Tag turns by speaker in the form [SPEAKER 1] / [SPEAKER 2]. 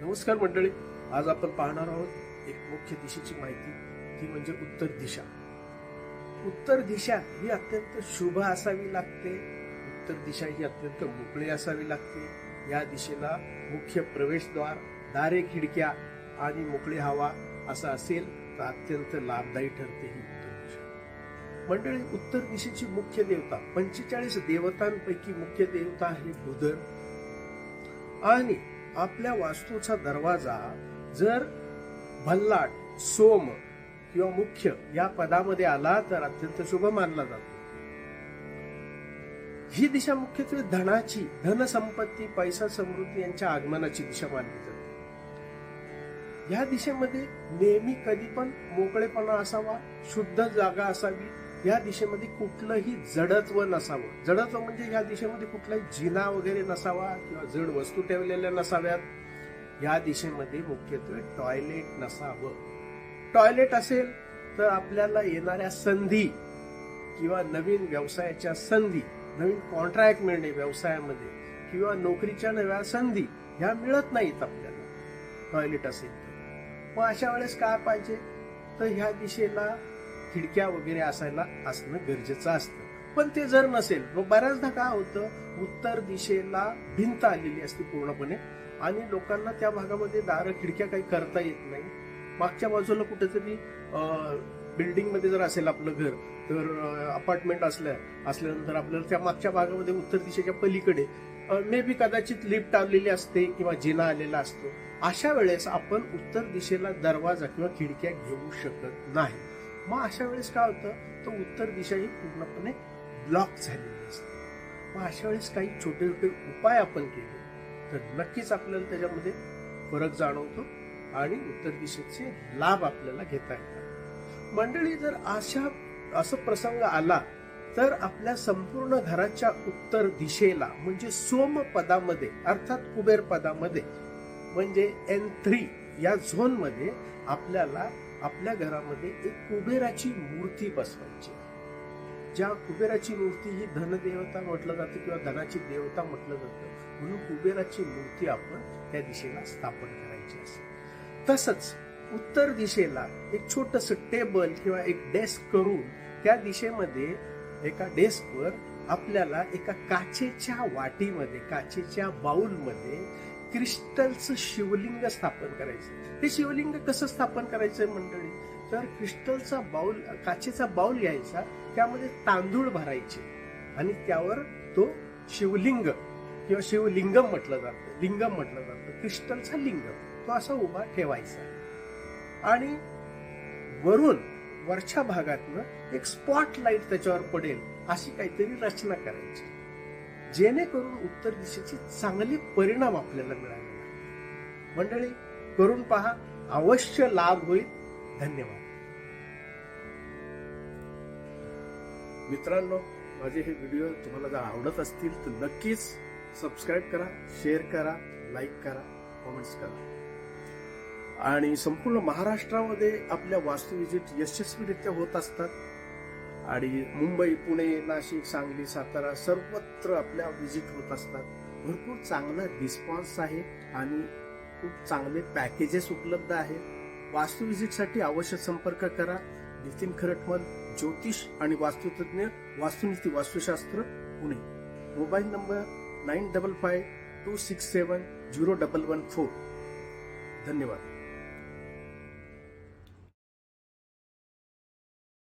[SPEAKER 1] नमस्कार मंडळी, आज आपण पाहणार आहोत एक मुख्य दिशेची माहिती, ती म्हणजे उत्तर दिशा. उत्तर दिशा ही अत्यंत शुभ असावी लागते. उत्तर दिशा ही अत्यंत मोकळी असावी लागते. या दिशेला मुख्य प्रवेशद्वार, दारे, खिडक्या आणि मोकळी हवा असं असेल तर अत्यंत लाभदायी ठरते ही उत्तर दिशा. मंडळी, उत्तर दिशेची मुख्य देवता 45 देवतांपैकी मुख्य देवता आहे बुध. आणि आपल्या वास्तूचा दरवाजा जर भल्लाट, सोम किंवा मुख्य या पदामध्ये आला तर अत्यंत शुभ मानला जातो. ही दिशा मुख्यत्वे धनाची, धनसंपत्ती, पैसा, समृद्धी यांच्या आगमनाची दिशा मानली जाते. या दिशेमध्ये नेहमी कधी पण मोकळेपणा असावा, शुद्ध जागा असावी. या दिशेमध्ये कुठलंही जडत्व नसावं. जडत्व म्हणजे या दिशेमध्ये कुठलाही जिना वगैरे नसावा किंवा जड वस्तू ठेवलेल्या नसाव्यात. या दिशेमध्ये मुख्यत्वे टॉयलेट नसावं. टॉयलेट असेल तर आपल्याला येणाऱ्या संधी किंवा नवीन व्यवसायाच्या संधी, नवीन कॉन्ट्रॅक्ट मिळणे व्यवसायामध्ये किंवा नोकरीच्या नव्या संधी ह्या मिळत नाहीत आपल्याला टॉयलेट असेल तर. मग अशा वेळेस काय पाहिजे तर ह्या दिशेला खिडक्या वगैरे असणं गरजेचं असतं. पण ते जर नसेल, मग बऱ्याचदा काय होतं, उत्तर दिशेला भिंत आलेली असते पूर्णपणे आणि लोकांना त्या भागामध्ये दार, खिडक्या काही करता येत नाही. मागच्या बाजूला कुठेतरी बिल्डिंग मध्ये जर असेल आपलं घर, तर अपार्टमेंट असल्यानंतर आपल्याला त्या मागच्या भागामध्ये उत्तर दिशेच्या पलीकडे मे बी कदाचित लिफ्ट आलेली असते किंवा जिना आलेला असतो. अशा वेळेस आपण उत्तर दिशेला दरवाजा किंवा खिडक्या घेऊ शकत नाही. मग अशा वेळेस काय होतं, तर उत्तर दिशा ही पूर्णपणे ब्लॉक झालेली असते. मग अशा वेळेस काही छोटे छोटे उपाय आपण केले तर नक्कीच आपल्याला त्याच्यामध्ये फरक जाणवतो आणि उत्तर दिशेचे लाभ आपल्याला घेता येतात. मंडळी, जर असं प्रसंग आला तर आपल्या संपूर्ण घराच्या उत्तर दिशेला म्हणजे सोम पदामध्ये अर्थात कुबेर पदामध्ये म्हणजे N3 या झोन मध्ये आपल्याला आपल्या घरामध्ये एक कुबेराची मूर्ती बसवायची. ज्या कुबेराची मूर्ती ही धनदेवता म्हटलं जातं किंवा धनाची देवता म्हटलं जातं, म्हणून कुबेराची मूर्ती आपण त्या दिशेला स्थापन करायची असते. तसंच उत्तर दिशेला एक छोटस टेबल किंवा एक डेस्क करून त्या दिशेमध्ये एका डेस्कवर आपल्याला एका काचेच्या वाटीमध्ये, काचेच्या बाउलमध्ये क्रिस्टलचं शिवलिंग स्थापन करायचं. हे शिवलिंग कसं स्थापन करायचंय मंडळी, तर क्रिस्टलचा बाउल, काचेचा बाउल घ्यायचा, त्यामध्ये तांदूळ भरायचे आणि त्यावर तो शिवलिंग किंवा शिवलिंगम म्हटलं जातं, क्रिस्टलचा लिंगम तो असा उभा ठेवायचा आणि वरच्या भागातनं एक स्पॉटलाइट त्याच्यावर पडेल अशी काहीतरी रचना करायची, जेणेकरून उत्तर दिशेचे चांगले परिणाम आपल्याला मिळाले. मंडळी, करून पहा, अवश्य लाभ होईल. धन्यवाद. मित्रांनो, माझे हे व्हिडिओ तुम्हाला जर आवडत असतील तर नक्कीच सबस्क्राईब करा, शेअर करा, लाईक करा, कमेंट्स करा. आणि संपूर्ण महाराष्ट्रामध्ये आपल्या वास्तू विजिट यशस्वीरित्या होत असतात आणि मुंबई, पुणे, नाशिक, सांगली, सातारा सर्वत्र आपल्या विजिट होत असतात. भरपूर चांगला रिस्पॉन्स आहे आणि खूप चांगले पॅकेजेस उपलब्ध आहेत. वास्तू विजिटसाठी अवश्य संपर्क करा. नितीन खरटमल, ज्योतिष आणि वास्तुतज्ञ, वास्तुनीती वास्तुशास्त्र, पुणे. Mobile number 9552670114. धन्यवाद.